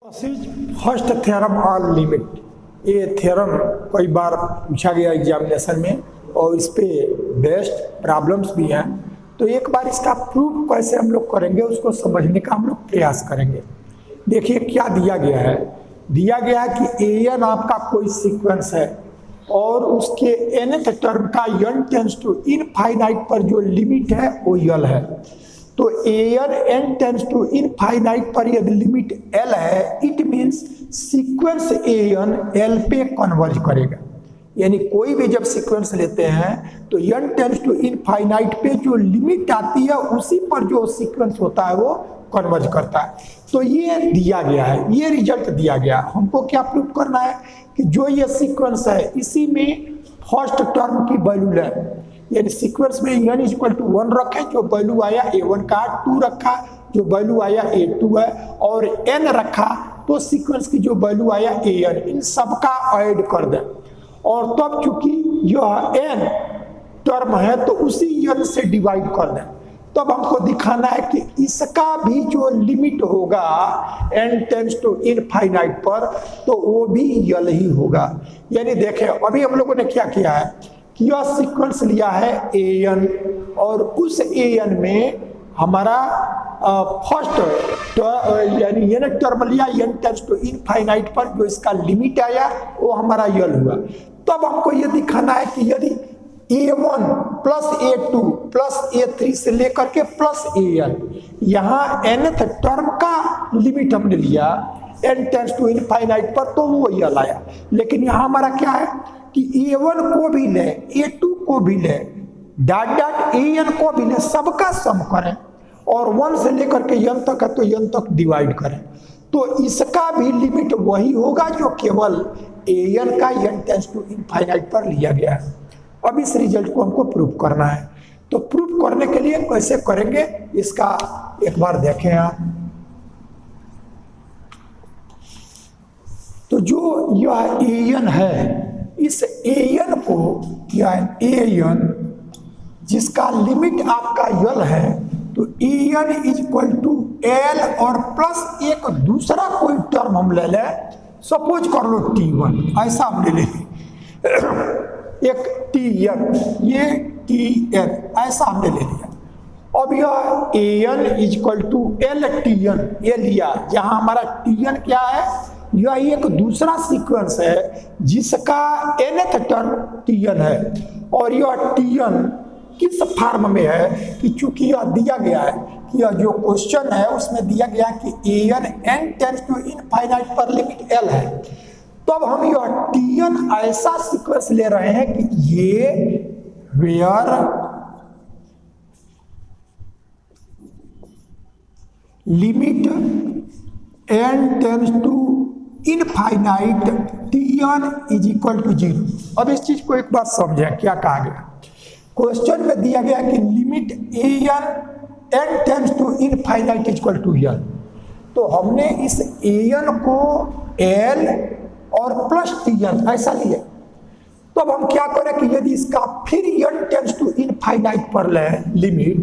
First theorem on limit, ये theorem कई बार पूछा गया एग्जामिनेशन में और इस पे बेस्ट प्रॉब्लम्स भी हैं। तो एक बार इसका प्रूफ कैसे हम लोग करेंगे उसको समझने का हम लोग प्रयास करेंगे। देखिए क्या दिया गया है, दिया गया है कि एन आपका कोई सीक्वेंस है और उसके nth टर्म का n टेंस टू इनफाइनाइट पर जो लिमिट है वो यल है। तो n टेंस टू इनफाइनाइट पर यदि लिमिट l है, it means sequence an l पे कन्वर्ज करेगा। यानी कोई भी जब सीक्वेंस लेते हैं तो n टेंस टू इनफाइनाइट पे जो लिमिट आती है उसी पर जो सीक्वेंस होता है वो कन्वर्ज करता है। तो ये दिया गया है, ये रिजल्ट दिया गया। हमको क्या प्रूव करना है कि जो ये सीक्वेंस है इसी में फर्स्ट टर्म की वैल्यू है, यानी सीक्वेंस में n इक्वल टू 1 रखे, जो वैल्यू आया a1 का, 2 रखा जो वैल्यू आया a2 है, और n रखा तो सीक्वेंस की जो वैल्यू आया an, इन सबका ऐड कर दें। और तब चूंकि यह n टर्म है तो उसी n से डिवाइड कर दें। तब हमको दिखाना है कि इसका भी जो लिमिट होगा n टेंस टू इनफाइनाइट पर तो वो भी यल ही होगा। यानी देखें अभी हम लोगों ने क्या किया है कि यह सीक्वेंस लिया है an और उस an में हमारा फर्स्ट यानी n टर्म लिया n टेंस टू इनफाइनाइट पर, जो इसका लिमिट आया वो हमारा यल हुआ। तब हमको ये दिखाना है कि यदि a1 plus a2 plus a3 से लेकर के प्लस an, यहाँ nth टर्म का लिमिट हमने लिया n टेंस टू इनफाइनाइट पर तो वो यल आया। लेकिन यहाँ हमारा क्या है कि a1 को भी ले, a2 को भी ले, डॉट डॉट an को भी ले, सबका सम करें और 1 से लेकर के n तक है तो n तक डिवाइड करें। तो इसका भी लिमिट वही होगा जो केवल an का n टेंस टू इनफाइनाइट पर लिया गया है। अब इस रिजल्ट को हमको प्रूव करना है। तो प्रूव करने के लिए कैसे करेंगे इसका एक बार देखें आप। तो जो यह an है, इस an को यह an जिसका लिमिट आपका यल है, तो an is equal to l और प्लस एक दूसरा कोई टर्म हम ले लें, सपोज कर लो t1, ऐसा हम ले लें एक tn, ये tn ऐसा हमने ले लिया। अब यह an is equal to l tn ये लिया, जहां हमारा tn क्या है, यह एक दूसरा सीक्वेंस है जिसका nth टर्म tn है। और यह tn किस फॉर्म में है कि चूंकि यह दिया गया है कि यह जो क्वेश्चन है उसमें दिया गया कि an n tends to infinite पर लिमिट l है। तब हम यह tn ऐसा सीक्वेंस ले रहे हैं कि ये where limit n tends to infinite tn is equal to 0। अब इस चीज को एक बार समझें क्या कहा गया। क्वेश्चन में दिया गया कि limit n tends to infinite is equal to l। तो हमने इस an को l और प्लस tn ऐसा लिया। तो अब हम क्या करें कि यदि इसका फिर n टेंस टू इनफाइनाइट पर लें लिमिट,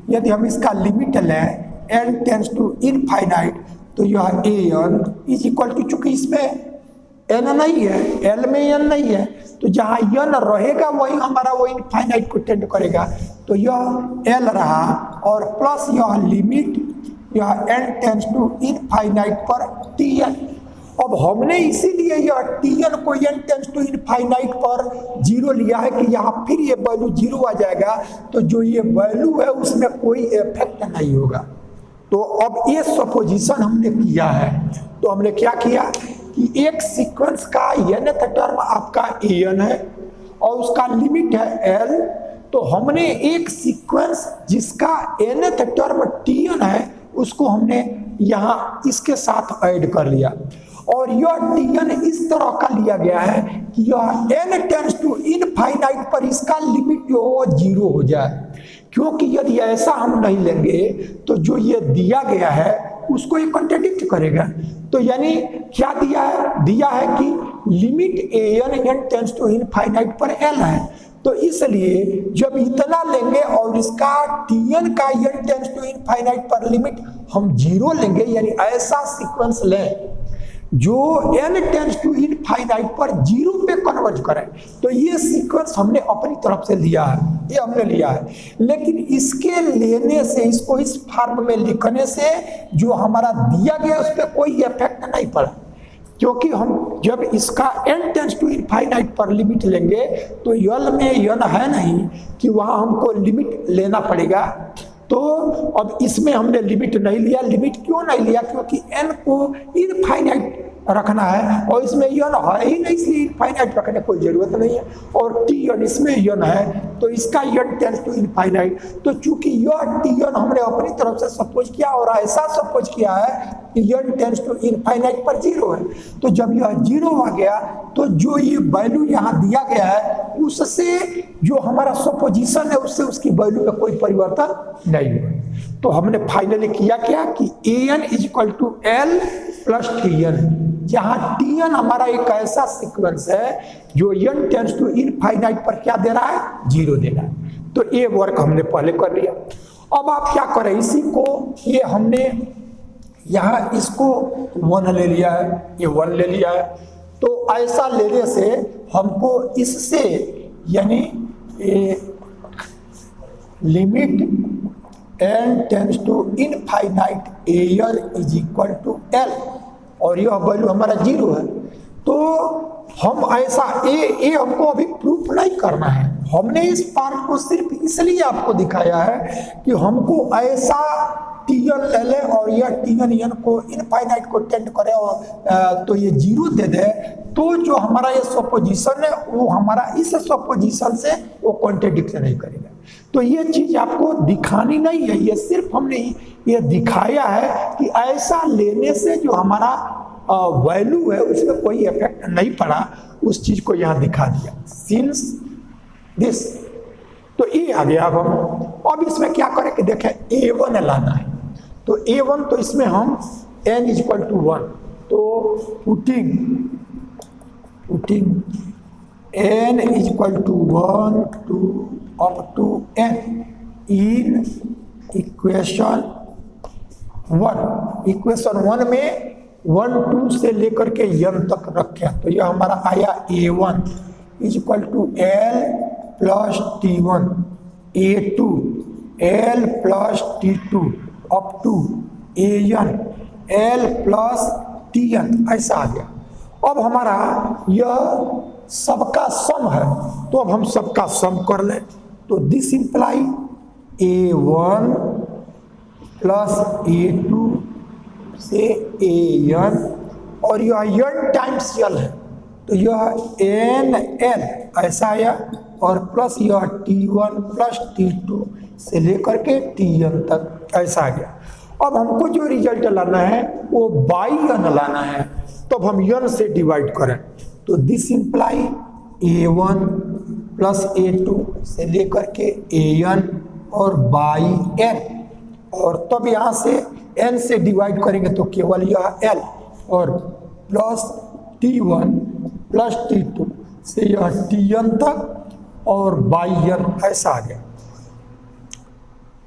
यदि हम इसका लिमिट लें n टेंस टू इनफाइनाइट, तो यह an इज इक्वल टू, चूंकि इसमें n नहीं है, l में n नहीं है, तो जहां n रहेगा वही हमारा वो इनफाइनाइट को टेंड करेगा। तो यह l रहा और प्लस यह लिमिट यह n टेंस टू इनफाइनाइट पर tn। अब हमने इसीलिए यह tn को n टेंस टू इनफाइनाइट पर 0 लिया है कि यहाँ फिर ये वैल्यू 0 आ जाएगा, तो जो ये वैल्यू है उसमें कोई इफेक्ट नहीं होगा। तो अब ये सपोजिशन हमने किया है। तो हमने क्या किया कि एक सीक्वेंस का nth टर्म आपका an है और उसका लिमिट है l। तो हमने एक सीक्वेंस जिसका nth टर्म tn है उसको हमने यहाँ इसके साथ ऐड कर लिया। और यह tn इस तरह का लिया गया है कि यह n टेंस टू इनफाइनाइट पर इसका लिमिट जो हो 0 हो जाए, क्योंकि यदि ऐसा हम नहीं लेंगे तो जो ये दिया गया है उसको ये कॉन्ट्रडिक्ट करेगा। तो यानी क्या दिया है, दिया है कि limit an n tends to infinite पर l है, तो इसलिए जब इतना लेंगे और इसका tn का n टेंस टू इनफाइनाइट पर लिमिट हम 0 लेंगे, यानी ऐसा सीक्वेंस लें जो n टेंड्स टू इनफाइनाइट पर जीरो पे कन्वर्ज करें। तो ये सीक्वेंस हमने अपनी तरफ से लिया है, ये हमने लिया है, लेकिन इसके लेने से, इसको इस फॉर्म में लिखने से जो हमारा दिया गया उस पर कोई इफेक्ट नहीं पड़ा, क्योंकि हम जब इसका n टेंड्स टू इनफाइनाइट पर लिमिट लेंगे तो यल में n है नहीं कि वहाँ हमको लिमिट लेना पड़ेगा। तो अब इसमें हमने लिमिट नहीं लिया। लिमिट क्यों नहीं लिया? क्योंकि n को इनफाइनाइट रखना है और इसमें n है ही नहीं, इसलिए इनफाइनाइट रखने की कोई जरूरत नहीं है। और tn इसमें n है तो इसका n टेंड्स टू इनफाइनाइट। तो चूंकि यह tn हमने अपनी तरफ से सपोज किया और ऐसा सपोज किया है कि n टेंड्स टू इनफाइनाइट पर जीरो है, तो जब यह जीरो आ गया तो जो ये वैल्यू यहाँ दिया गया है उससे जो हमारा सपोजिशन है उससे उसकी वैल्यू में कोई परिवर्तन नहीं हुआ। तो हमने फाइनली किया क्या कि an is equal to l plus tn, जहाँ tn हमारा एक ऐसा सीक्वेंस है जो n टेंड्स टू इनफाइनाइट पर क्या दे रहा है? जीरो दे रहा है। तो ये वर्क हमने पहले कर लिया। अब आप क्या करें, इसी को ये हमने यहाँ इसको 1 ले लिया है, ये 1 ले लिया है। तो ऐसा लेने से हमको इससे यानी limit n tends to infinite an is equal to l और यह वैल्यू हमारा जीरो है। तो हम ऐसा ए हमको अभी प्रूफ नहीं करना है, हमने इस पार्ट को सिर्फ इसलिए आपको दिखाया है कि हमको ऐसा tn ले ले और यह tn को इनफाइनाइट को टेंड करे और तो ये जीरो दे दे, तो जो हमारा ये सपोजिशन है वो हमारा इस सपोजिशन से वो कॉन्ट्रडिक्ट नहीं करेगा। तो ये चीज आपको दिखानी नहीं है, ये सिर्फ हमने ये दिखाया है कि ऐसा लेने से जो हमारा वैल्यू है उसमें कोई इफेक्ट नहीं पड़ा, उस चीज को यहाँ दिखा दिया। सिंस दिस, तो ये आ गया। अब इसमें क्या करें कि देखें a1 लाना है, तो a1 तो इसमें हम n इज इक्वल टू 1, तो putting n is equal to 1 2 up to n in equation 1। Equation 1 में 1 2 से लेकर के n तक रखें, तो यह हमारा आया a1 is equal to l plus t1, a2 l plus t2 up to an l plus tn, ऐसा आ गया। अब हमारा यह सबका सम है, तो अब हम सबका सम कर लें। तो this imply a1 plus a2 से an और यह n टाइम्स l है, तो यह nl ऐसा आया और प्लस यह t1 प्लस t2 से लेकर के tn तक ऐसा आ गया। अब हमको जो रिजल्ट लाना है वो बाई n लाना है, तो अब हम n से डिवाइड करें। तो this imply a1 plus a2 से लेकर के an और बाई n, और तब यहाँ से n से डिवाइड करेंगे तो केवल यह l और प्लस t1 प्लस t2 से यह tn तक और बाई n ऐसा आ गया।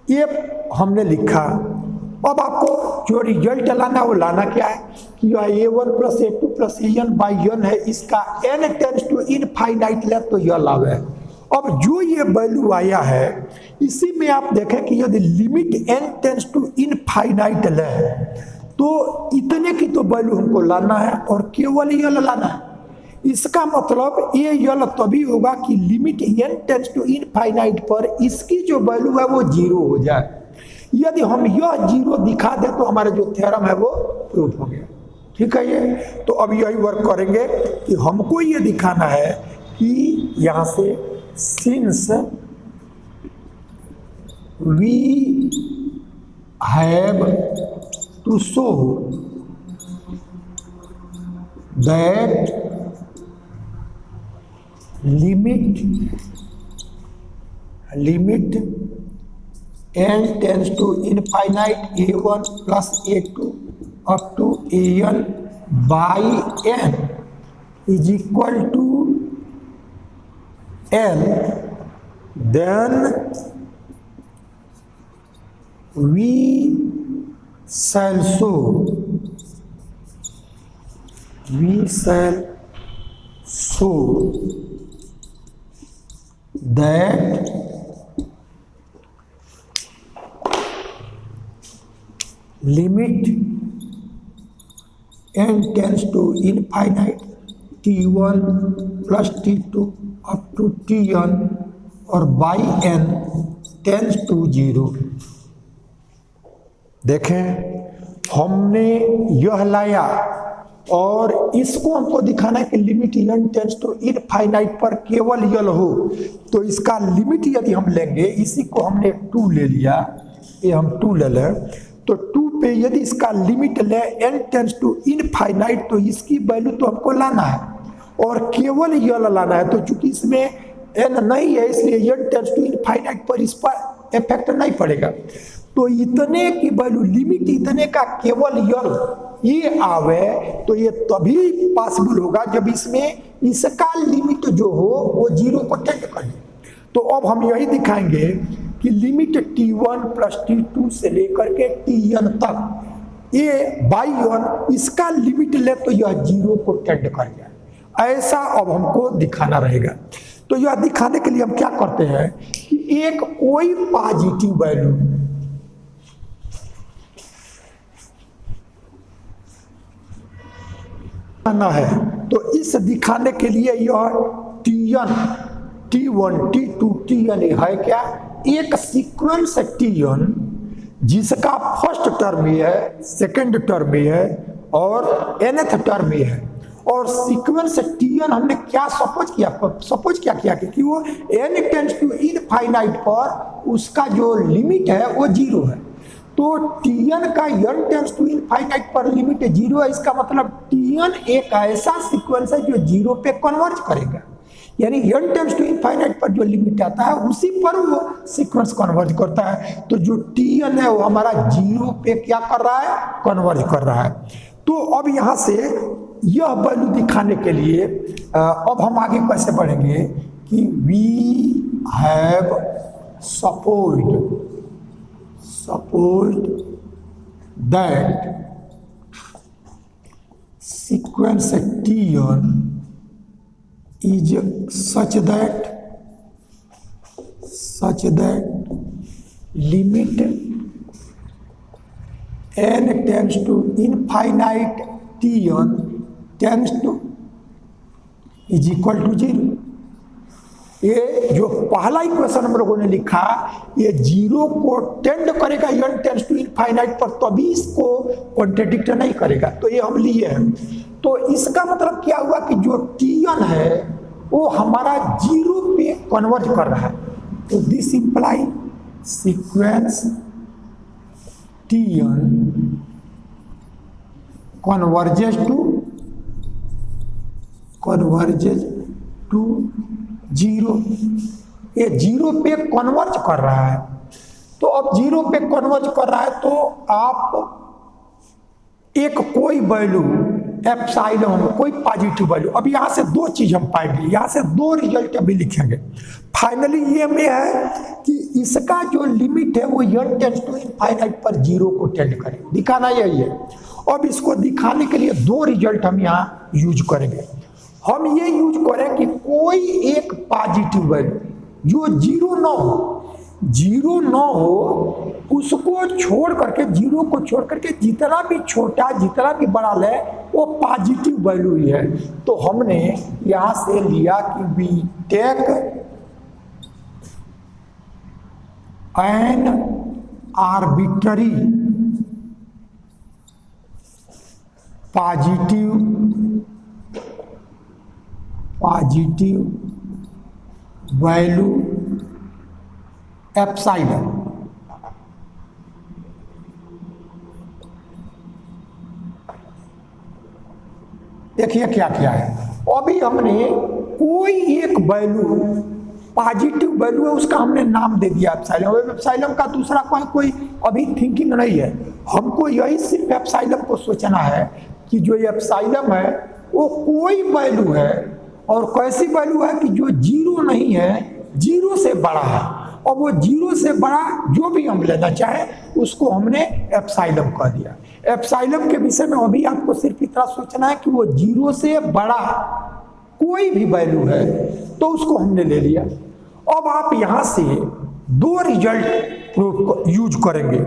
ये हमने लिखा। अब आपको जो रिजल्ट लाना है वो लाना क्या है कि यह a1 plus a2 plus an by n है, इसका n टेंड्स टू इनफाइनाइट ले तो यह लाभ है। अब जो ये वैल्यू आया है इसी में आप देखें कि यदि limit n tends to infinite ले तो इतने की तो वैल्यू हमको लाना है और केवल ये लाना है। इसका मतलब ये यल तभी होगा कि limit n tends to infinite पर इसकी जो वैल्यू है वो जीरो हो जाए। यदि हम यह जीरो दिखा दें तो हमारा जो थ्योरम है वो प्रूफ हो गया। ठीक है ये, तो अब यही वर्क करेंगे कि हमको ये दिखाना है कि यहाँ से since we have to show that limit n tends to infinite a1 plus a2 up to an by n is equal to l, then we shall show we shall show that limit n tends to infinite t1 plus t2 up to tn और by n tends to 0। देखें हमने यह लाया और इसको हमको दिखाना है कि limit n tends to infinite पर केवल यल हो, तो इसका लिमिट यदि हम लेंगे, इसी को हमने 2 ले लिया, ये हम 2 ले लें, तो 2 पे यदि इसका लिमिट ले n टेंड्स टू इनफाइनाइट, तो इसकी वैल्यू तो हमको लाना है और केवल यल लाना है। तो चूंकि इसमें n नहीं है इसलिए n टेंड्स टू इनफाइनाइट पर इस पर इफेक्ट नहीं पड़ेगा। तो इतने की वैल्यू, लिमिट इतने का केवल यल ये आवे तो ये तभी पॉसिबल होगा जब इसमें इसका लिमिट जो हो वो 0 को टेंड करे। तो अब हम यही दिखाएंगे कि लिमिट t1 प्लस t2 से लेकर के tn तक ये बाई n इसका लिमिट ले तो यह 0 को टेंड कर जाए, ऐसा अब हमको दिखाना रहेगा। तो यह दिखाने के लिए हम क्या करते हैं कि एक कोई पॉजिटिव वैल्यू है, तो इस दिखाने के लिए यह tn t1 t2 tn है क्या, एक सीक्वेंस tn जिसका फर्स्ट टर्म ये है, सेकंड टर्म ये है और nth टर्म ये है। और सीक्वेंस tn हमने क्या सपोज क्या किया कि वो n टेंड्स टू इनफाइनाइट पर उसका जो लिमिट है वो 0 है। तो tn का n टेंड्स टू इनफाइनाइट पर लिमिट 0 है, इसका मतलब tn एक ऐसा सीक्वेंस है जो 0 पे कन्वर्ज करेगा, यानी n टेंड्स टू इनफाइनाइट पर जो लिमिट आता है उसी पर वो सीक्वेंस कन्वर्ज करता है। तो जो tn है वो हमारा 0 पे क्या कर रहा है, कन्वर्ज कर रहा है। तो अब यहाँ से यह वैल्यू दिखाने के लिए अब हम आगे कैसे बढ़ेंगे कि we have supposed that sequence tn is such that limit n tends to infinite tn tends to is equal to 0। ये जो पहला इक्वेशन हम लोगों ने लिखा ये 0 को टेंड करेगा n टेंड्स टू इनफाइनाइट पर, तभी इसको कॉन्ट्रडिक्ट नहीं करेगा, तो ये हम लिए हैं। तो इसका मतलब क्या हुआ कि जो tn है वो हमारा 0 पे कन्वर्ज कर रहा है। तो this imply sequence tn converges to 0, ये 0 पे कन्वर्ज कर रहा है। तो अब 0 पे कन्वर्ज कर रहा है तो आप एक कोई वैल्यू एप्सिलॉन, कोई पॉजिटिव वैल्यू, अब यहाँ से 2 चीज हम पाएंगे, यहाँ से 2 रिजल्ट अभी लिखेंगे। फाइनली ये में है कि इसका जो लिमिट है वो n टेंड्स टू इनफाइनाइट पर 0 को टेंड करे, दिखाना यही है। अब इसको दिखाने के लिए 2 रिजल्ट हम यहाँ यूज करेंगे। हम ये यूज करें कि कोई एक पॉजिटिव वैल्यू जो 0 ना हो उसको छोड़ करके, 0 को छोड़ करके जितना भी छोटा जितना भी बड़ा ले वो पॉजिटिव वैल्यू ही है। तो हमने यहाँ से लिया कि we take an arbitrary positive value epsilon. देखिए क्या क्या है, अभी हमने कोई एक वैल्यू पॉजिटिव वैल्यू है उसका हमने नाम दे दिया एप्सिलॉन। एप्सिलॉन का दूसरा कोई अभी थिंकिंग नहीं है, हमको यही सिर्फ एप्सिलॉन को सोचना है कि जो एप्सिलॉन है वो कोई वैल्यू है और कैसी वैल्यू है कि जो 0 नहीं है, 0 से बड़ा है, और वो 0 से बड़ा जो भी हम लेना चाहे उसको हमने एप्सिलॉन कह दिया। एप्सिलॉन के विषय में अभी आपको सिर्फ इतना सोचना है कि वो 0 से बड़ा कोई भी वैल्यू है तो उसको हमने ले लिया। अब आप यहां से 2 रिजल्ट प्रूफ को यूज करेंगे।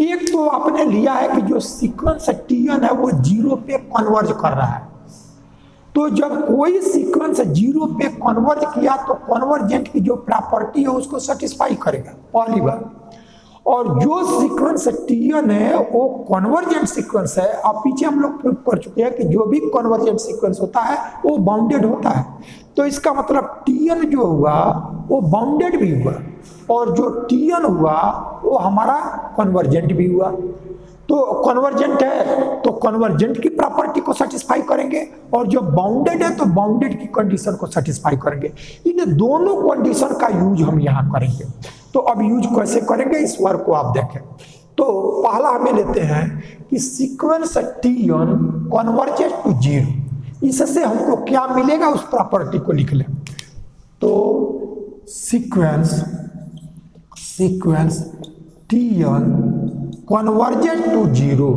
एक तो आपने लिया है कि जो सीक्वेंस Tn है वो 0 पे कन्वर्ज कर रहा है, तो जब कोई सीक्वेंस 0 पे कन्वर्ज किया तो कन्वर्जेंट की जो प्रॉपर्टी है उसको सेटिस्फाई करेगा, पहली बात। और जो सीक्वेंस Tn है वो कन्वर्जेंट सीक्वेंस है। अब पीछे हम लोग प्रूव कर चुके हैं कि जो भी कन्वर्जेंट सीक्वेंस होता है वो बाउंडेड होता है, तो इसका मतलब Tn जो हुआ वो बाउंडेड भी हुआ और जो Tn हुआ वो हमारा कन्वर्जेंट भी हुआ। तो कन्वर्जेंट है तो कन्वर्जेंट की प्रॉपर्टी को सेटिस्फाई करेंगे, और जो बाउंडेड है तो बाउंडेड की कंडीशन को सेटिस्फाई करेंगे। इन दोनों कंडीशन का यूज हम यहाँ करेंगे। तो अब यूज कैसे करेंगे इस वर्क को आप देखें। तो पहला हमें लेते हैं कि सीक्वेंस Tn कन्वर्जेस टू 0, इससे हमको क्या मिलेगा उस प्रॉपर्टी को लिख लें। तो सीक्वेंस Tn कन्वर्जेंट टू 0,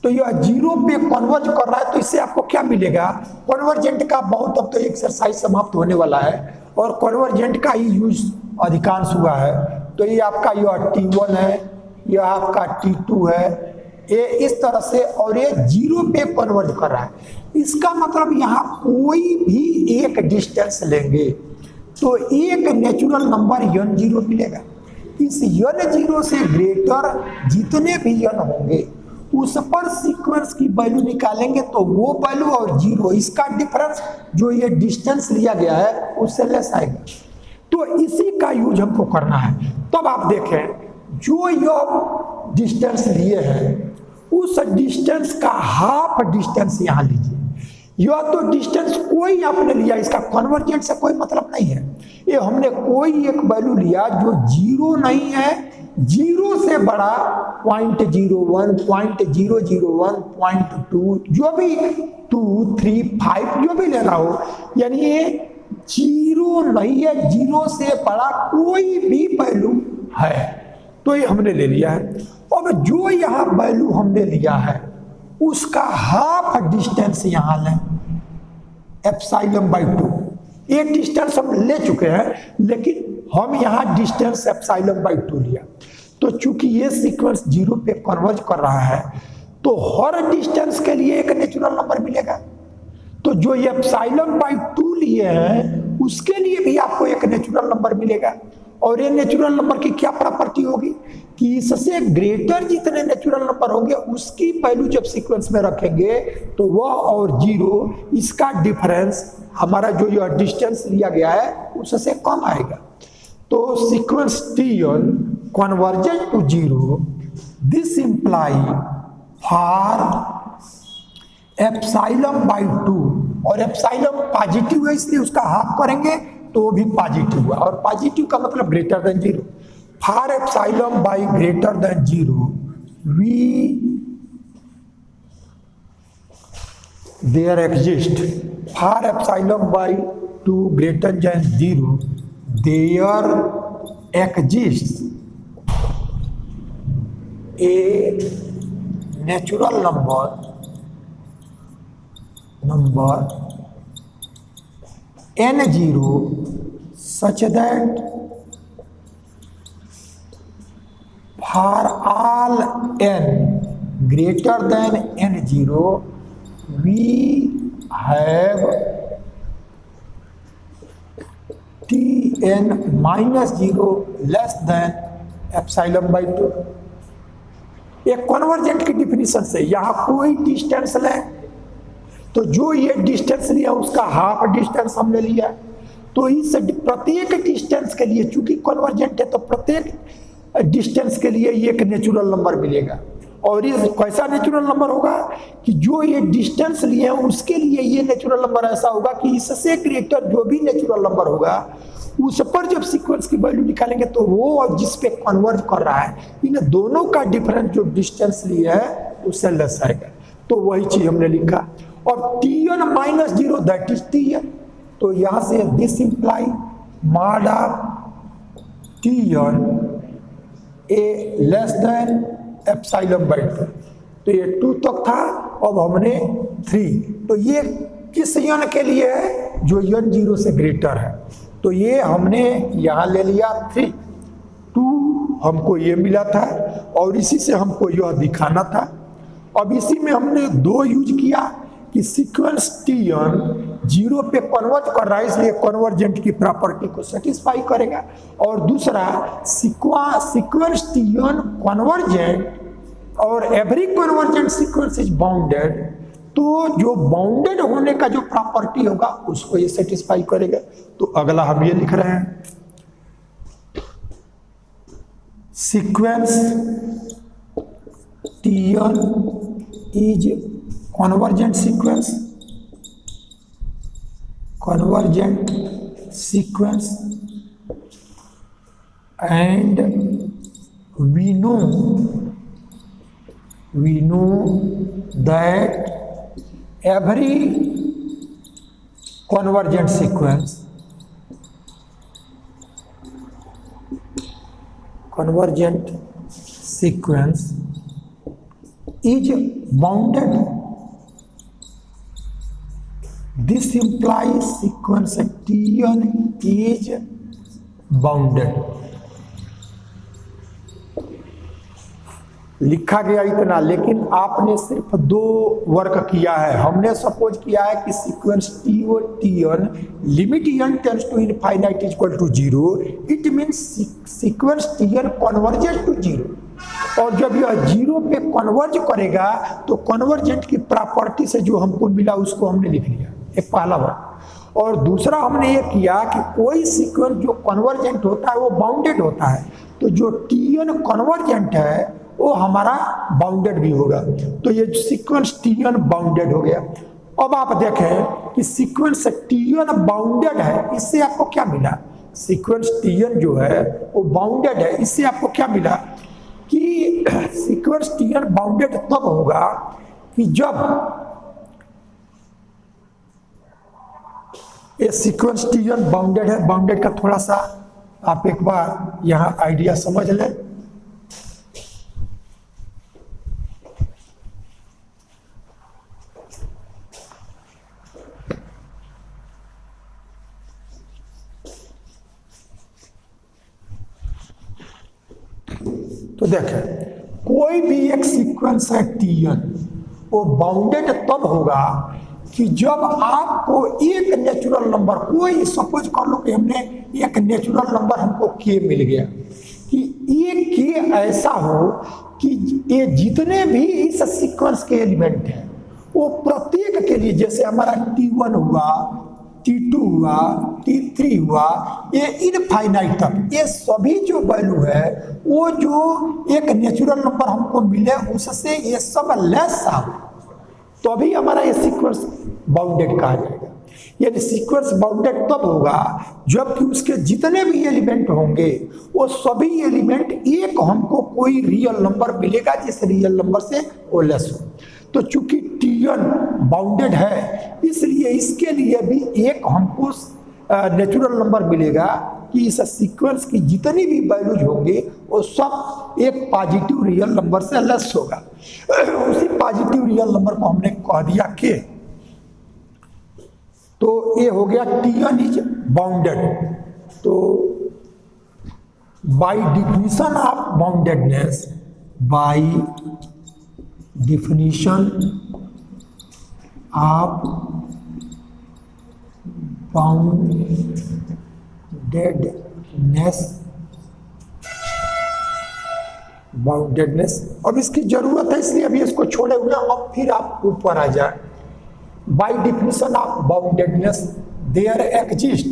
तो यह 0 पे कन्वर्ज कर रहा है, तो इससे आपको क्या मिलेगा। कन्वर्जेंट का बहुत अब तो एक्सरसाइज समाप्त होने वाला है और कन्वर्जेंट का ही यूज अधिकांश हुआ है। तो ये आपका यह T1 है, यह आपका T2 है, ये इस तरह से, और ये 0 पे कन्वर्ज कर रहा है। इसका मतलब यहाँ कोई भी एक डिस्टेंस लेंगे तो एक नेचुरल नंबर n0 मिलेगा। इस n0 से ग्रेटर जितने भी n होंगे उस पर सीक्वेंस की वैल्यू निकालेंगे तो वो वैल्यू और 0 इसका डिफरेंस जो ये डिस्टेंस लिया गया है उससे लेस आएगा। तो इसी का यूज हमको करना है। तब आप देखें जो ये डिस्टेंस लिए हैं उस डिस्टेंस का हाफ डिस्टेंस यहाँ लीजिए। यह तो डिस्टेंस कोई आपने लिया, इसका कन्वर्जेंट से कोई मतलब नहीं है। ये हमने कोई एक वैल्यू लिया जो 0 नहीं है, 0 से बड़ा 0.01, 0.001, 0.2, जो भी 2, 3, 5 जो भी लेना हो, यानी ये 0 नहीं है, 0 से बड़ा कोई भी वैल्यू है, तो ये हमने ले लिया है। अब जो यहाँ वैल्यू हमने लिया है उसका हाफ डिस्टेंस यहाँ लें, ε/2। ये डिस्टेंस हम ले चुके हैं, लेकिन हम यहाँ डिस्टेंस ε/2 लिया। तो चूंकि ये सीक्वेंस 0 पे कन्वर्ज कर रहा है तो हर डिस्टेंस के लिए एक नेचुरल नंबर मिलेगा। तो जो ये ε/2 लिए हैं उसके लिए भी आपको एक नेचुरल नंबर मिलेगा। और ये नेचुरल नंबर की क्या प्रॉपर्टी होगी कि इससे ग्रेटर जितने नेचुरल नंबर होंगे उसकी वैल्यू जब सीक्वेंस में रखेंगे तो वह और 0 इसका डिफरेंस हमारा जो यह डिस्टेंस लिया गया है उससे कम आएगा। तो sequence Tn convergent to 0, this imply for ε/2, और एप्सिलॉन पॉजिटिव है इसलिए उसका हाफ करेंगे तो वो भी पॉजिटिव हुआ, और पॉजिटिव का मतलब greater than 0। For epsilon by greater than 0 there exist, for epsilon by 2 greater than 0 there exist a natural number n0 such that for all n greater than n0 we have Tn minus 0 less than ε/2। एक convergent की definition से यहाँ कोई distance लें तो जो ये distance लिया उसका हाफ डिस्टेंस हमने लिया। तो इस प्रत्येक डिस्टेंस के लिए चूंकि कन्वर्जेंट है तो प्रत्येक डिस्टेंस के लिए एक नेचुरल नंबर मिलेगा। और ये कैसा नेचुरल नंबर होगा कि जो ये डिस्टेंस लिए हैं उसके लिए ये नेचुरल नंबर ऐसा होगा कि इससे ग्रेटर जो भी नेचुरल नंबर होगा उस पर जब सीक्वेंस की वैल्यू निकालेंगे तो वो और जिस पे कन्वर्ट कर रहा है इन दोनों का डिफरेंस जो डिस्टेंस लिए है उससे लेस आएगा। तो वही चीज हमने लिखा। और Tn minus 0 that is Tn, तो यहां से this imply mod of Tn a less than ε/2। तो ये 2 तक था, अब हमने 3, तो ये किस n के लिए है, जो n 0 से ग्रेटर है, तो ये हमने यहाँ ले लिया 3, 2 हमको ये मिला था और इसी से हमको यह दिखाना था। अब इसी में हमने 2 यूज किया कि सीक्वेंस Tn 0 पे कन्वर्ट कर रहा है, इसलिए कन्वर्जेंट की प्रॉपर्टी को सेटिस्फाई करेगा, और दूसरा सीक्वेंस Tn कन्वर्जेंट और every convergent sequence is bounded, तो जो बाउंडेड होने का जो प्रॉपर्टी होगा उसको ये सेटिस्फाई करेगा। तो अगला हम ये लिख रहे हैं, sequence Tn is convergent sequence and we know that every convergent sequence is bounded. This implies sequence Tn is bounded. लिखा गया इतना, लेकिन आपने सिर्फ 2 वर्क किया है। हमने सपोज किया है कि sequence Tn limit n tends to infinite is equal to 0, it means sequence Tn convergent to 0, और जब यह 0 पे कन्वर्ज करेगा तो कन्वर्जेंट की प्रॉपर्टी से जो हमको मिला उसको हमने लिख लिया, एक पहला वर्क। और दूसरा हमने ये किया कि कोई सीक्वेंस जो कन्वर्जेंट होता है वो बाउंडेड होता है, तो जो Tn कन्वर्जेंट है वो हमारा बाउंडेड भी होगा, तो ये सीक्वेंस Tn बाउंडेड हो गया। अब आप देखें कि सीक्वेंस Tn बाउंडेड है, इससे आपको क्या मिला, सीक्वेंस Tn जो है वो बाउंडेड है, इससे आपको क्या मिला कि सीक्वेंस Tn बाउंडेड तब होगा कि जब ये सीक्वेंस Tn बाउंडेड है। बाउंडेड का थोड़ा सा आप एक बार यहाँ आइडिया समझ लें। तो देखें, कोई भी एक सीक्वेंस है Tn, वो बाउंडेड तब होगा कि जब आपको एक नेचुरल नंबर, कोई सपोज कर लो कि हमने एक नेचुरल नंबर हमको k मिल गया, कि ये k ऐसा हो कि ये जितने भी इस सीक्वेंस के एलिमेंट हैं वो प्रत्येक के लिए, जैसे हमारा T1 हुआ, T2 हुआ, T3 हुआ, ये इनफाइनाइट तक, ये सभी जो वैल्यू है वो जो एक नेचुरल नंबर हमको मिले उससे ये सब लेस हो, तो अभी हमारा ये सीक्वेंस बाउंडेड कहा जाएगा। यानी सीक्वेंस बाउंडेड तब होगा जबकि उसके जितने भी एलिमेंट होंगे वो सभी एलिमेंट एक हमको कोई रियल नंबर मिलेगा जिस रियल नंबर से वो लेस हो। तो चूंकि Tn बाउंडेड है इसलिए इसके लिए भी एक हमको नेचुरल नंबर मिलेगा कि इस सीक्वेंस की जितनी भी वैल्यूज होंगे वो सब एक पॉजिटिव रियल नंबर से लेस होगा। उसी पॉजिटिव रियल नंबर को हमने कह दिया के, तो ये हो गया Tn इज बाउंडेड। तो by definition of boundedness, by definition of boundedness, अब इसकी जरूरत है इसलिए अभी इसको छोड़े हुए, अब फिर आप ऊपर आ जाए। By definition of boundedness there exist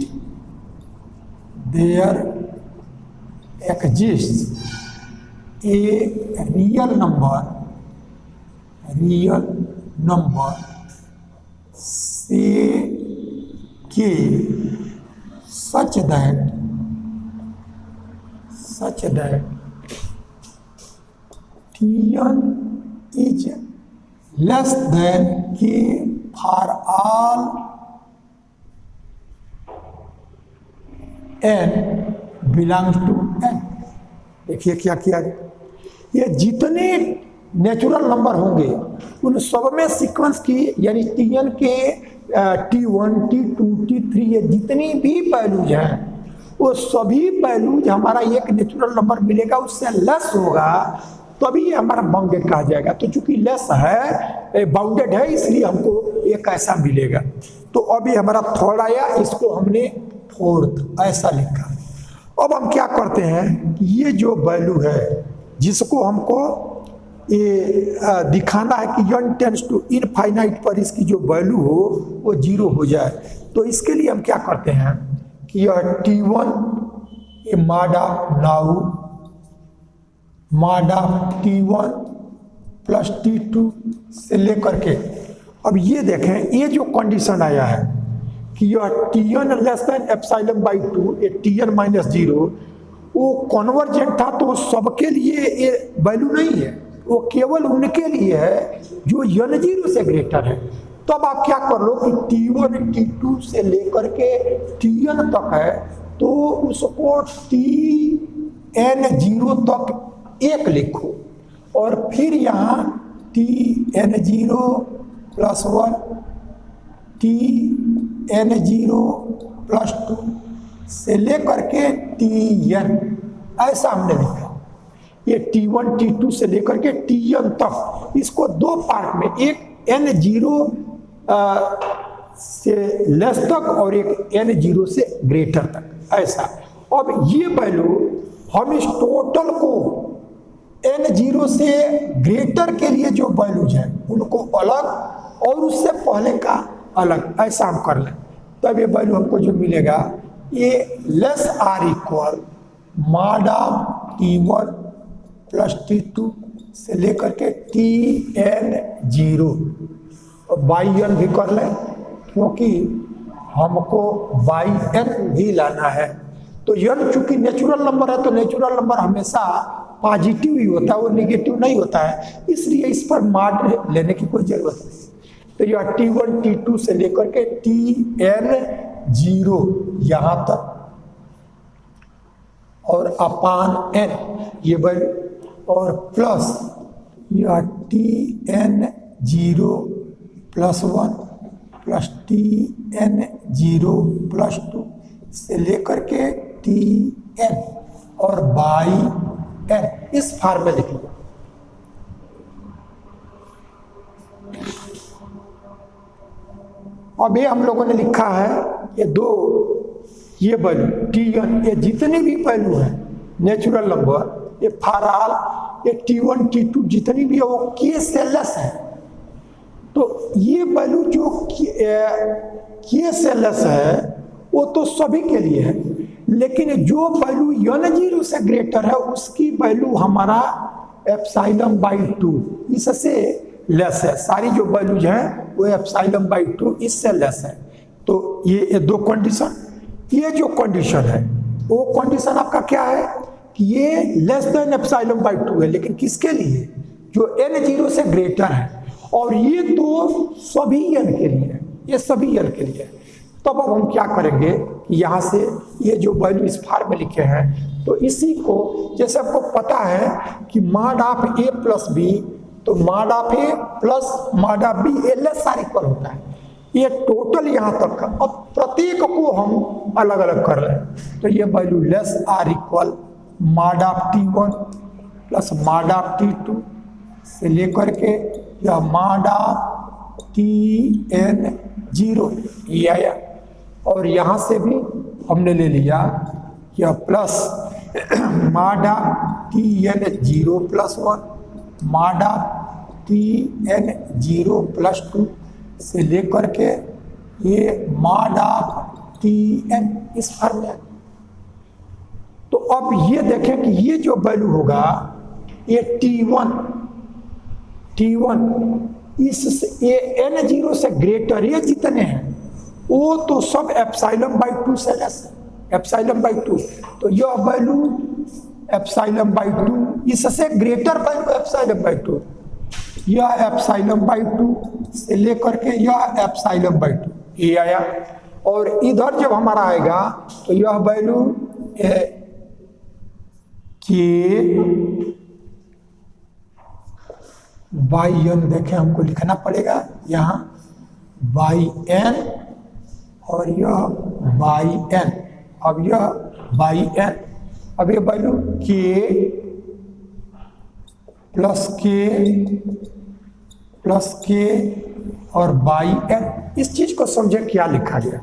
a real number say k such that Tn is less than k for all n belongs to n। देखिए क्या किया, ये जितने नेचुरल नंबर होंगे उन सब में सीक्वेंस की यानी Tn के T1, T2, T3 ये जितनी भी वैल्यूज हैं वो सभी वैल्यूज हमारा एक नेचुरल नंबर मिलेगा उससे लेस होगा तभी ये हमारा बाउंडेड कहा जाएगा। तो चूंकि लेस है बाउंडेड है इसलिए हमको एक ऐसा मिलेगा। तो अभी हमारा थर्ड आया, इसको हमने फोर्थ ऐसा लिखा। अब हम क्या करते हैं कि ये जो वैल्यू है जिसको हमको ये दिखाना है कि n टेंड्स टू इनफाइनाइट पर इसकी जो वैल्यू हो वो 0 हो जाए, तो इसके लिए हम क्या करते हैं कि यह T1 ये माडा नाउ माडा T1 प्लस T2 से लेकर के अब ये देखें ये जो कंडीशन आया है कि यह Tn less than epsilon by 2 ये Tn माइनस 0 वो कन्वर्जेंट था तो सबके लिए ये वैल्यू नहीं है, वो केवल उनके लिए है जो n0 से ग्रेटर है। तो अब आप क्या कर लो कि T1 T2 से लेकर के Tn तक है तो उसको Tn0 तक एक लिखो और फिर यहाँ Tn0 प्लस 1 Tn0 प्लस 2 से लेकर के Tn ऐसा हमने लिखा। ये T1 T2 से लेकर के Tn तक इसको दो पार्ट में एक n0 से लेस तक और एक n0 से ग्रेटर तक ऐसा। अब ये वैल्यू हम इस टोटल को n0 से ग्रेटर के लिए जो वैल्यूज है उनको अलग और उससे पहले का अलग ऐसा हम कर लें तब ये वैल्यू हमको जो मिलेगा ये लेस आर इक्वल माडा T1 प्लस T2 से लेकर के Tn0 और बाई n भी कर लें क्योंकि हमको बाई n भी लाना है। तो n चूंकि नेचुरल नंबर है तो नेचुरल नंबर हमेशा पॉजिटिव ही होता है, वो नेगेटिव नहीं होता है, इसलिए इस पर माड लेने की कोई जरूरत नहीं। तो यह T1 T2 से लेकर के Tn0 यहाँ तक और अपान n ये वैल्यू और प्लस यह Tn0 plus 1 plus Tn0 plus 2 से लेकर के Tn और बाई n इस फार्म में लिख लो। अब ये हम लोगों ने लिखा है ये दो ये वैल्यू Tn ये जितनी भी वैल्यू है नेचुरल नंबर ये फॉर ये T1 T2 जितनी भी है वो k से लेस है। तो ये वैल्यू जो k से लेस है वो तो सभी के लिए है, लेकिन जो वैल्यू n0 से ग्रेटर है उसकी वैल्यू हमारा एप्सिलॉन बाई 2 इससे लेस है। सारी जो वैल्यूज हैं वो एप्सिलॉन बाई 2 इससे लेस है। तो ये दो कंडीशन, ये जो कंडीशन है वो कंडीशन आपका क्या है कि ये लेस देन एप्सिलॉन बाई 2 है, लेकिन किसके लिए जो n0 से ग्रेटर है और ये तो सभी n के लिए है, ये सभी n के लिए है। तब अब हम क्या करेंगे कि यहाँ से ये जो वैल्यू इस फार्म में लिखे हैं तो इसी को जैसे आपको पता है कि माड ऑफ a प्लस बी तो mod of a plus mod of b less or equal होता है। ये टोटल यहाँ तक का अब प्रत्येक को हम अलग अलग कर रहे हैं तो ये वैल्यू लेस आर इक्वल माड of T1 plus mod of T2 से लेकर के यह माड ऑफ Tn0 ये आया और यहाँ से भी हमने ले लिया यह प्लस माडा Tn0 प्लस 1 माडा Tn0 प्लस 2 से लेकर के ये माडा Tn इस फॉर्म में। तो अब ये देखें कि ये जो वैल्यू होगा ये T1 इससे ये n0 से ग्रेटर ये जितने हैं वो तो सब एप्सिलॉन बाई 2 से लेस है, एप्सिलॉन बाई 2। तो यह वैल्यू एप्सिलॉन बाई 2 इससे ग्रेटर वैल्यू एप्सिलॉन बाई 2, यह एप्सिलॉन बाई 2 से लेकर के यह एप्सिलॉन बाई 2 ये आया। और इधर जब हमारा आएगा तो यह वैल्यू के बाई एन देखें हमको लिखना पड़ेगा यहाँ बाई एन और यह बाई एन। अब यह बाई एन, अब ये वैल्यू के प्लस के और बाई एन। इस चीज को समझे क्या लिखा गया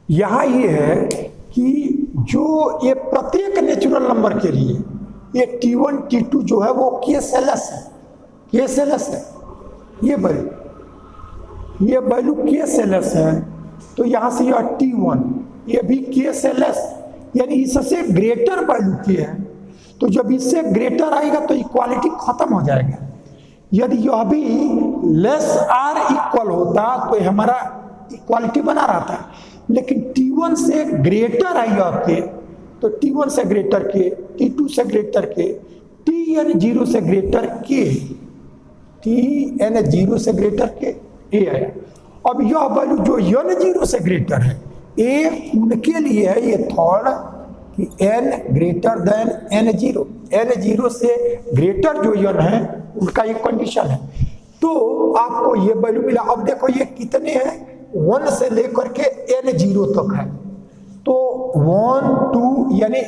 यहाँ ये है कि जो ये प्रत्येक नेचुरल नंबर के लिए ये T1 T2 जो है वो KSLS है, KSLS है। ये वैल्यू KSLS है, तो यहाँ से यह T1 ये भी KSLS यानी इससे ग्रेटर वैल्यू के है। तो जब इससे ग्रेटर आएगा तो इक्वालिटी खत्म हो जाएगा। यदि यह भी लेस आर इक्वल होता तो हमारा इक्वालिटी बना रहता, लेकिन T1 से ग्रेटर आई आपके, तो T1 से ग्रेटर के, T2 से ग्रेटर के, Tn0 से ग्रेटर के, Tn0 से ग्रेटर के ये आया। अब यह वैल्यू जो n0 से ग्रेटर है ये उनके लिए है, ये थर्ड कि n greater than n0, n0 से ग्रेटर जो n है उनका एक कंडीशन है। तो आपको ये वैल्यू मिला। अब देखो ये कितने हैं, 1 से लेकर के n0 तक है, तो 1 2 यानी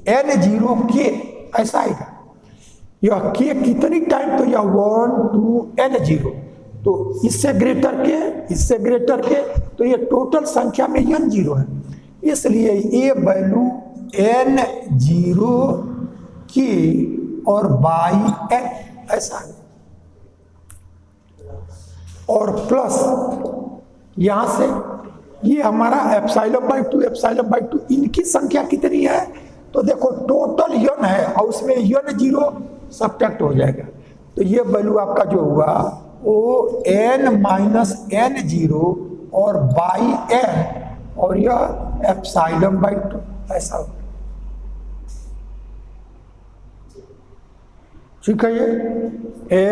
n0 के ऐसा आएगा। यह के कितनी टाइम, तो यह 1 2 n0, तो इससे ग्रेटर के तो ये टोटल संख्या में n0 है, इसलिए ये वैल्यू n0 के और बाई n ऐसा है। और प्लस यहां से ये हमारा एप्सिलॉन/2 इनकी संख्या कितनी है, तो देखो टोटल n है और उसमें n0 सब्ट्रैक्ट हो जाएगा, तो ये वैल्यू आपका जो हुआ वो n-n0 और बाई n और यह एप्सिलॉन/2 ऐसा होगा। ठीक है, ये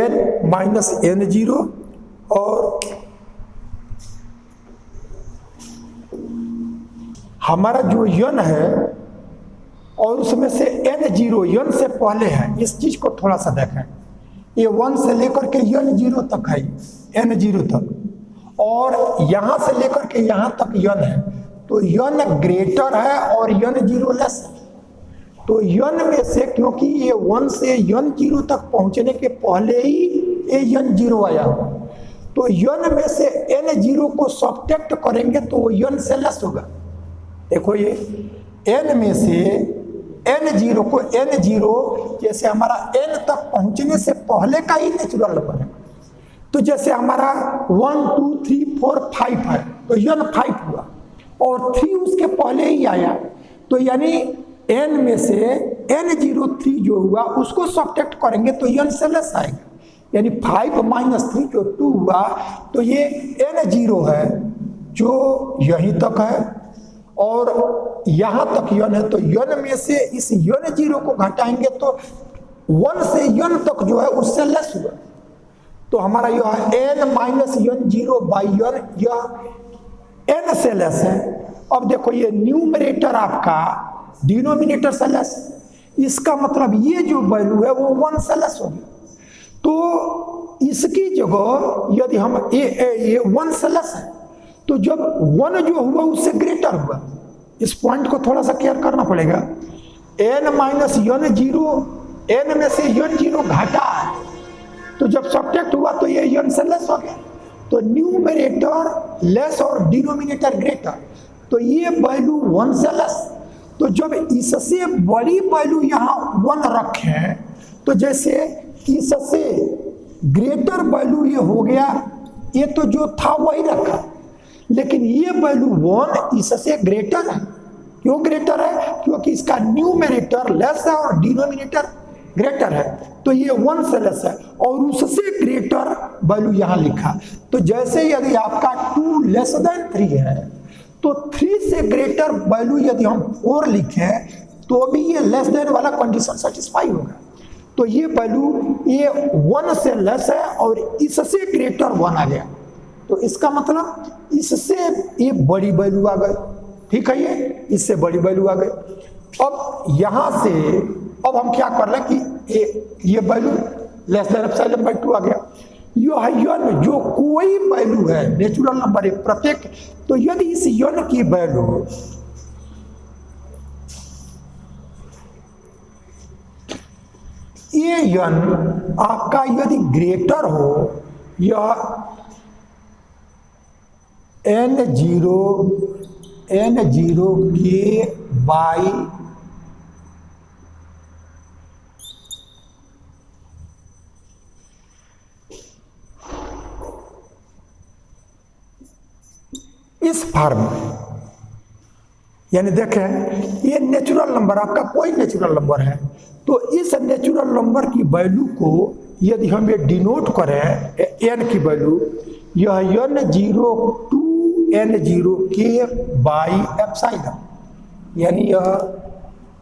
n-n0 और हमारा जो n है और उसमें से n0 n से पहले है, इस चीज को थोड़ा सा देखें। ये 1 से लेकर के n0 तक है, n0 तक, और यहां से लेकर के यहां तक n है, तो n ग्रेटर है और n0 लेस है। तो n में से, क्योंकि ये 1 से n0 तक पहुंचने के पहले ही ये n0 आया, तो n में से n0 को सब्ट्रैक्ट करेंगे तो वो n से लेस होगा। देखो ये n में से n0 को, n0 जैसे हमारा n तक पहुंचने से पहले का ही नेचुरल नंबर है, तो जैसे हमारा 1 2 3 4 5 है तो n 5 हुआ और 3 उसके पहले ही आया, तो यानी n में से n0 3 जो हुआ उसको सब्ट्रैक्ट करेंगे तो n से लेस आएगा, यानी 5 - 3 जो 2 हुआ, तो ये n0 है जो यहीं तक है और यहां तक n है, तो n में से इस n0 को घटाएंगे तो 1 से n तक जो है उससे लेस हुआ, तो हमारा यह n-n0/n यह n से लेस है। अब देखो ये न्यूमरेटर आपका डिनोमिनेटर से लेस, इसका मतलब ये जो वैल्यू है वो 1 से लेस होगी, तो इसकी जगह यदि हम ये 1 से लेस है, तो जब 1 जो हुआ उससे ग्रेटर हुआ, इस पॉइंट को थोड़ा सा केयर करना पड़ेगा। n-n0, n में से n0 घटा है, तो जब सब्ट्रैक्ट हुआ तो ये n से लेस हो गया, तो न्यूमरेटर लेस और डिनोमिनेटर ग्रेटर, तो ये वैल्यू 1 से लेस। तो जब इससे बड़ी वैल्यू यहाँ 1 रखें, तो जैसे इससे ग्रेटर वैल्यू ये हो गया, ये तो जो था वही रखा, लेकिन ये वैल्यू 1 इससे ग्रेटर है। क्यों ग्रेटर है? क्योंकि इसका न्यूमरेटर लेस है और डिनोमिनेटर ग्रेटर है, तो ये 1 से लेस है और उससे ग्रेटर वैल्यू यहां लिखा। तो जैसे यदि आपका 2 लेस देन 3 है, तो 3 से ग्रेटर वैल्यू यदि हम 4 लिखें तो भी ये लेस देन वाला कंडीशन सेटिस्फाई होगा। तो ये वैल्यू ये 1 से लेस है और इससे ग्रेटर 1 आ गया, तो इसका मतलब इससे ये बड़ी वैल्यू आ गई। ठीक है, ये इससे बड़ी वैल्यू आ गई। अब यहां से अब हम क्या कर रहे हैं कि ये value less than epsilon by 2 आ गया। यह यन जो कोई वैल्यू है नेचुरल नंबर है प्रत्येक, तो यदि इस यन की वैल्यू ये यन आपका यदि ग्रेटर हो यह n0 के बाई इस फॉर्म, यानी देखें ये नेचुरल नंबर आपका कोई नेचुरल नंबर है, तो इस नेचुरल नंबर की वैल्यू को यदि हम ये डिनोट करें n की वैल्यू, यह n0 टू n0 के बाई एप्सिलॉन, यानी यह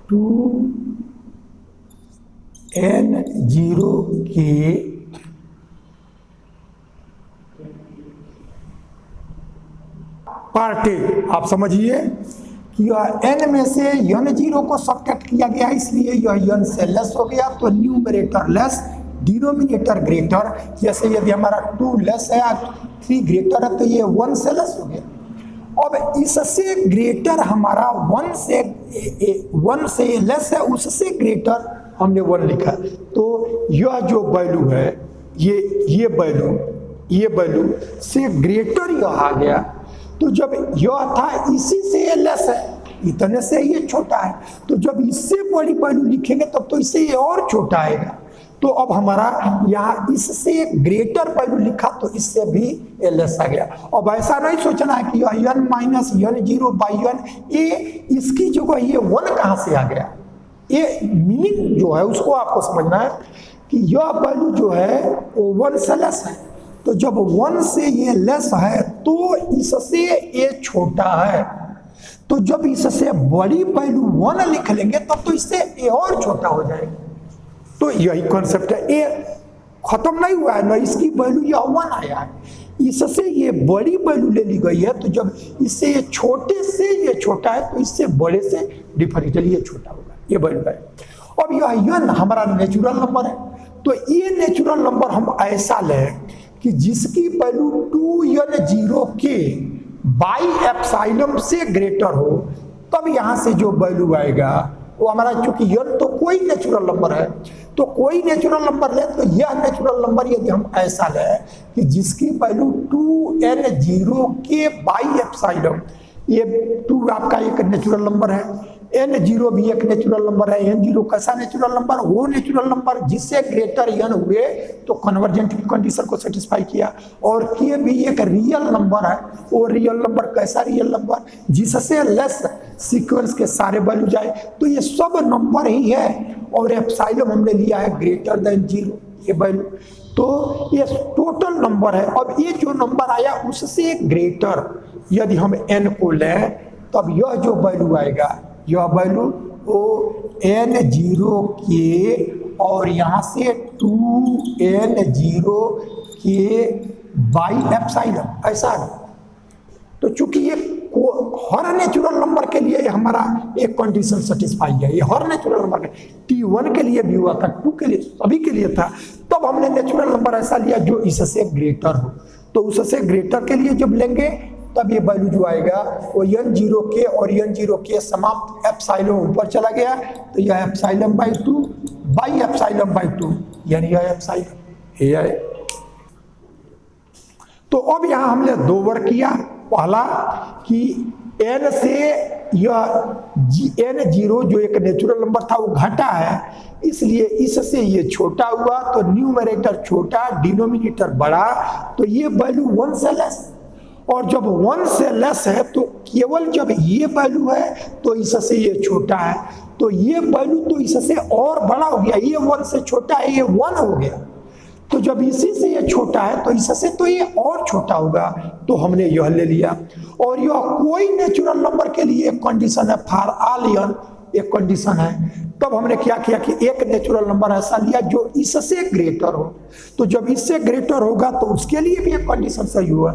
2n0 के पार्टे। आप समझिए कि यह n में से n0 को सब्ट्रैक्ट किया गया, इसलिए यह n से लेस हो गया, तो न्यूमरेटर लेस डिनोमिनेटर ग्रेटर। जैसे यदि हमारा 2 लेस है 3 ग्रेटर है तो ये 1 से लेस हो गया। अब इससे ग्रेटर हमारा 1 से लेस है, उससे ग्रेटर हमने 1 लिखा, तो यह जो वैल्यू है ये वैल्यू से ग्रेटर यह आ गया। तो जब यह था इसी से ये लेस है, इतने से ये छोटा है, तो जब इससे बड़ी वैल्यू लिखेंगे तब तो इससे ये और छोटा आएगा। तो अब हमारा यहाँ इससे ग्रेटर वैल्यू लिखा तो इससे भी ये लेस आ गया। अब ऐसा नहीं सोचना है कि यह n minus n0 by n, ये इसकी जगह ये 1 कहाँ से आ गया, ये मीनिंग जो है उसको आपको समझना है कि यह वैल्यू जो है वो 1 से लेस है, तो जब 1 से ये लेस है तो इससे ये छोटा है, तो जब इससे बड़ी वैल्यू 1 लिख लेंगे तब तो इससे ये और छोटा हो जाएगा। तो यही कॉन्सेप्ट है, ये खत्म नहीं हुआ है ना, इसकी वैल्यू यह 1 आया है, इससे ये बड़ी वैल्यू ले ली गई है, तो जब इससे ये छोटे से ये छोटा है तो इससे बड़े से डिफरेंशियली ये छोटा होगा, ये वैल्यू है। अब यह n हमारा नेचुरल नंबर है, तो ये नेचुरल नंबर हम ऐसा लें कि जिसकी वैल्यू 2n0 के बाई एप्सिलॉन से ग्रेटर हो, तब यहां से जो वैल्यू आएगा वो हमारा, चूंकि n तो कोई नेचुरल नंबर है, तो कोई नेचुरल नंबर ले तो यह नेचुरल नंबर यदि हम ऐसा लें कि जिसकी वैल्यू 2n0 के बाई एप्सिलॉन, ये 2 आपका एक नेचुरल नंबर है, n0 भी एक नेचुरल नंबर है। n0 कैसा नेचुरल नंबर, वो नेचुरल नंबर जिससे ग्रेटर n हुए तो कन्वर्जेंट कंडीशन को सेटिस्फाई किया, और k भी एक रियल नंबर है, वो रियल नंबर कैसा रियल नंबर, जिससे लेस सीक्वेंस के सारे वैल्यू जाए, तो ये सब नंबर ही है, और एप्सिलॉन हमने लिया है ग्रेटर देन 0 ये वैल्यू, तो ये टोटल नंबर है। अब ये जो नंबर आया उससे ग्रेटर यदि हम n को लें तब यह जो वैल्यू आएगा, यह वैल्यू वो n0 के और यहाँ से 2n0 के बाई एप्सिलॉन ऐसा है। तो चूंकि ये हर नेचुरल नंबर के लिए हमारा एक कंडीशन सेटिस्फाई है, ये हर नेचुरल नंबर के t1 के लिए भी हुआ था, 2 के लिए, सभी के लिए था, तब हमने नेचुरल नंबर ऐसा लिया जो इससे ग्रेटर हो। तो उससे ग्रेटर के लिए जब लेंगे तब ये वैल्यू जो आएगा वो n0 के और n0 के समाप्त एप्सिलॉन ऊपर चला गया, तो यह epsilon by 2 by epsilon by 2, यानी यह एप्सिलॉन ये है। तो अब यहाँ हमने 2 वर्क किया, पहला कि n से यह n0 जो एक नेचुरल नंबर था वो घटा है, इसलिए इससे ये छोटा हुआ, तो न्यूमरेटर छोटा डिनोमिनेटर बड़ा, तो ये वैल्यू 1 से लेस, और जब 1 से लेस है तो केवल जब ये वैल्यू है तो इससे ये छोटा है, तो ये वैल्यू तो इससे और बड़ा हो गया, ये 1 से छोटा है, ये 1 हो गया, तो जब इसी से ये छोटा है तो इससे तो ये और छोटा होगा, तो हमने यह ले लिया। और यह कोई नेचुरल नंबर के लिए एक कंडीशन है, फॉर ऑल n एक कंडीशन है। तब हमने क्या किया कि एक नेचुरल नंबर ऐसा लिया जो इससे ग्रेटर हो, तो जब इससे ग्रेटर होगा तो उसके लिए भी एक कंडीशन सही हुआ,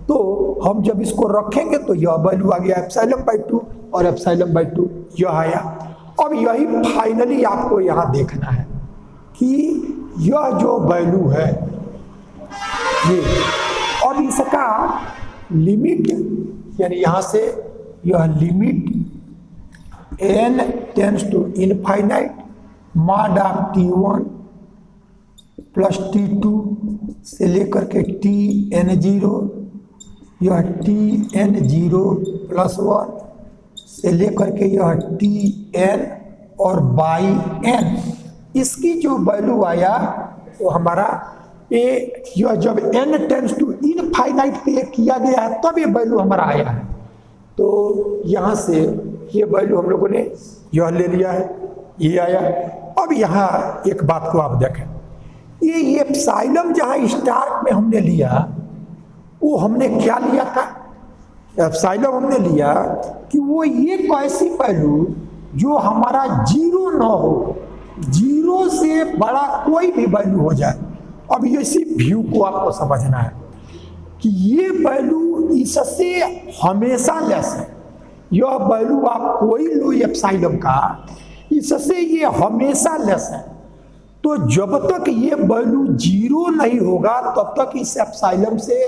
तो हम जब इसको रखेंगे तो यह वैल्यू आ गया एप्सिलॉन बाई 2 और एप्सिलॉन बाई 2 यह आया। अब यही फाइनली आपको यहाँ देखना है कि यह जो वैल्यू है ये, और इसका लिमिट यानी यहां से यह limit n tends to infinite mod of t1 plus t2 से लेकर के tn0, यह tn0 प्लस 1 से लेकर के यह tn और बाई n, इसकी जो वैल्यू आया वो हमारा यह जब n टेंड्स टू इनफाइनाइट पे किया गया है तब ये वैल्यू हमारा आया है। तो यहाँ से ये वैल्यू हम लोगों ने यह ले लिया है, ये आया। अब यहाँ एक बात को आप देखें, ये एप्सिलॉन जहाँ स्टार में हमने लिया वो हमने क्या लिया था, एप्सिलॉन हमने लिया कि वो एक ऐसी वैल्यू जो हमारा जीरो न हो, जीरो से बड़ा कोई भी वैल्यू हो जाए। अब इसी व्यू को आपको समझना है कि ये वैल्यू इससे हमेशा लेस है। यह वैल्यू आप कोई लो एप्सिलॉन का, इससे ये हमेशा लेस है। तो जब तक ये वैल्यू जीरो नहीं होगा तब तक इस एप्सिलॉन से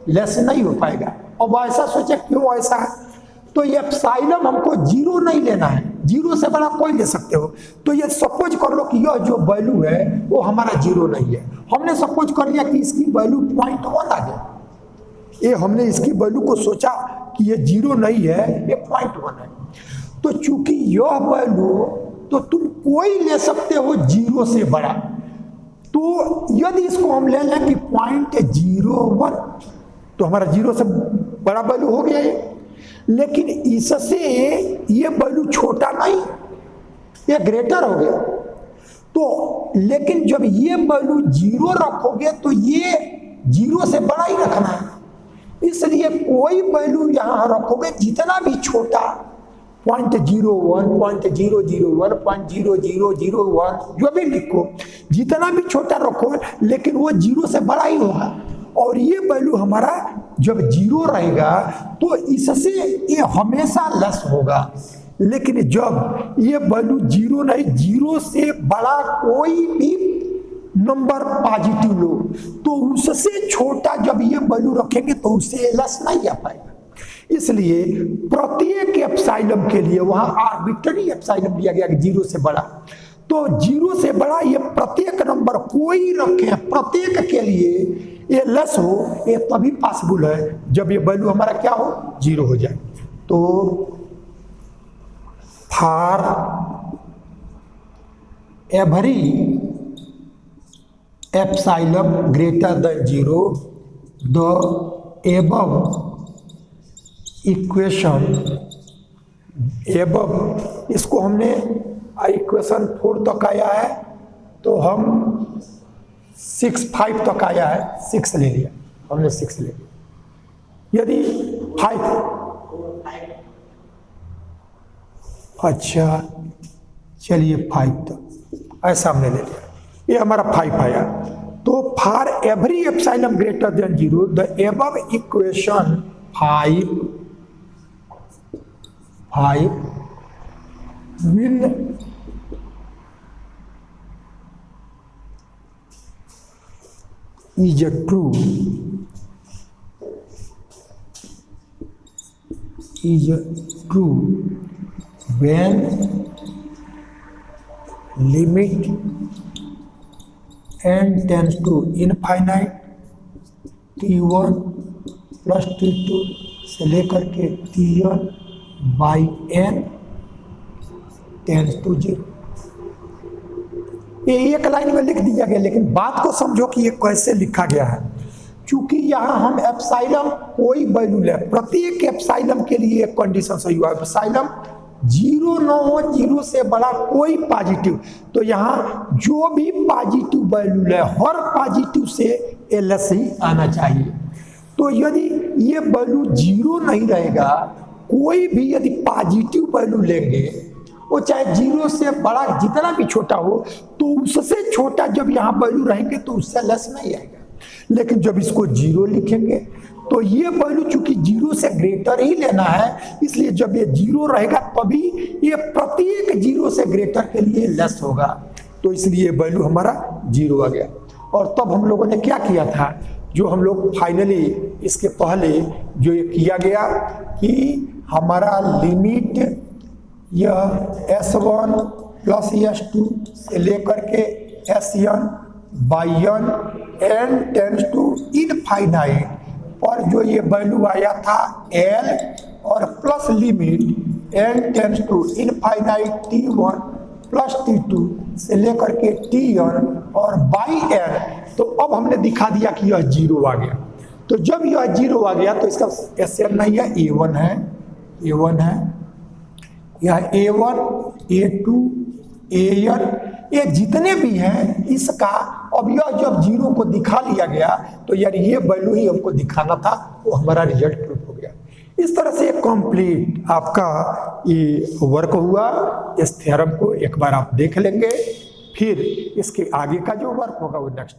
लेस नहीं हो पाएगा। अब ऐसा सोचे क्यों ऐसा है, तो ये एप्सिलॉन हमको जीरो नहीं लेना है, जीरो से बड़ा कोई ले सकते हो। तो ये सपोज कर लो कि यह जो वैल्यू है वो हमारा जीरो नहीं है। हमने सपोज कर लिया कि इसकी वैल्यू 0.1 आ गया, ये हमने इसकी वैल्यू को सोचा कि ये जीरो नहीं है, ये 0.1 है। तो चूंकि यह वैल्यू तो तुम कोई ले सकते हो जीरो से बड़ा, तो यदि इसको हम ले लें कि 0.01 तो हमारा जीरो से बड़ा वैल्यू हो गया ये। लेकिन इससे ये वैल्यू छोटा नहीं, ये ग्रेटर हो गया। तो लेकिन जब ये वैल्यू जीरो रखोगे तो ये जीरो से बड़ा ही रखना है, इसलिए कोई वैल्यू यहां रखोगे जितना भी छोटा 0.01, 0.001, 0.0001 जो भी लिखो, जितना भी छोटा रखो लेकिन वो जीरो से बड़ा ही होगा। और ये वैल्यू हमारा जब जीरो रहेगा तो इससे ये हमेशा लेस होगा। लेकिन जब ये वैल्यू जीरो नहीं, जीरो से बड़ा कोई भी नंबर पॉजिटिव लो तो उससे छोटा जब ये वैल्यू रखेंगे तो उससे लेस नहीं आ पाएगा। इसलिए प्रत्येक एप्सिलॉन के लिए वहां आर्बिट्ररी एप्सिलॉन दिया गया कि जीरो से बड़ा, तो जीरो से बड़ा ये प्रत्येक नंबर कोई रखे, प्रत्येक के लिए ये लेस हो, ये तभी पॉसिबल है जब ये वैल्यू हमारा क्या हो, जीरो हो जाए। तो for every epsilon greater than zero the above equation, above इसको हमने इक्वेशन 4 तक आया है तो हम 5 तक आया है, 6 ले लिया हमने, 6 ले लिया। यदि 5, अच्छा चलिए 5 तक ऐसा हमने ले लिया, ये हमारा 5 आया। तो for every epsilon greater than zero the above equation 5 will is true when limit n tends to infinite t1 plus t2 से लेकर के tn by n tends to zero. ये एक लाइन में लिख दिया गया, लेकिन बात को समझो कि ये कैसे लिखा गया है। क्योंकि यहाँ हम एप्सिलॉन कोई वैल्यू ले, प्रत्येक एप्सिलॉन के लिए एक कंडीशन सही हुआ, एप्सिलॉन जीरो न हो, जीरो से बड़ा कोई पॉजिटिव। तो यहाँ जो भी पॉजिटिव वैल्यू ले हर पॉजिटिव से एलएस ही आना चाहिए। तो यदि ये वैल्यू जीरो नहीं रहेगा, कोई भी यदि पॉजिटिव वैल्यू लेंगे वो चाहे जीरो से बड़ा जितना भी छोटा हो तो उससे छोटा जब यहाँ वैल्यू रहेंगे तो उससे लेस नहीं आएगा। लेकिन जब इसको जीरो लिखेंगे तो ये वैल्यू चूंकि जीरो से ग्रेटर ही लेना है, इसलिए जब ये जीरो रहेगा तभी ये प्रत्येक जीरो से ग्रेटर के लिए लेस होगा। तो इसलिए वैल्यू हमारा 0 आ गया। और तब हम लोगों ने क्या किया था, जो हम लोग फाइनली इसके पहले जो ये किया गया कि हमारा लिमिट यह S1 प्लस S2 से लेकर के Sn by n n tends to infinite पर जो ये वैल्यू आया था L और plus limit n tends to infinite T1 plus T2 से लेकर के Tn और बाई n, तो अब हमने दिखा दिया कि यह 0 आ गया। तो जब यह 0 आ गया तो इसका Sn नहीं है, A1 है, A1 है, यह A1 A2 An, ये जितने भी हैं इसका अब यह जब 0 को दिखा लिया गया तो यार ये वैल्यू ही हमको दिखाना था, वो हमारा रिजल्ट प्रूफ हो गया। इस तरह से कंप्लीट आपका ये वर्क हुआ। इस थ्योरम को एक बार आप देख लेंगे, फिर इसके आगे का जो वर्क होगा वो नेक्स्ट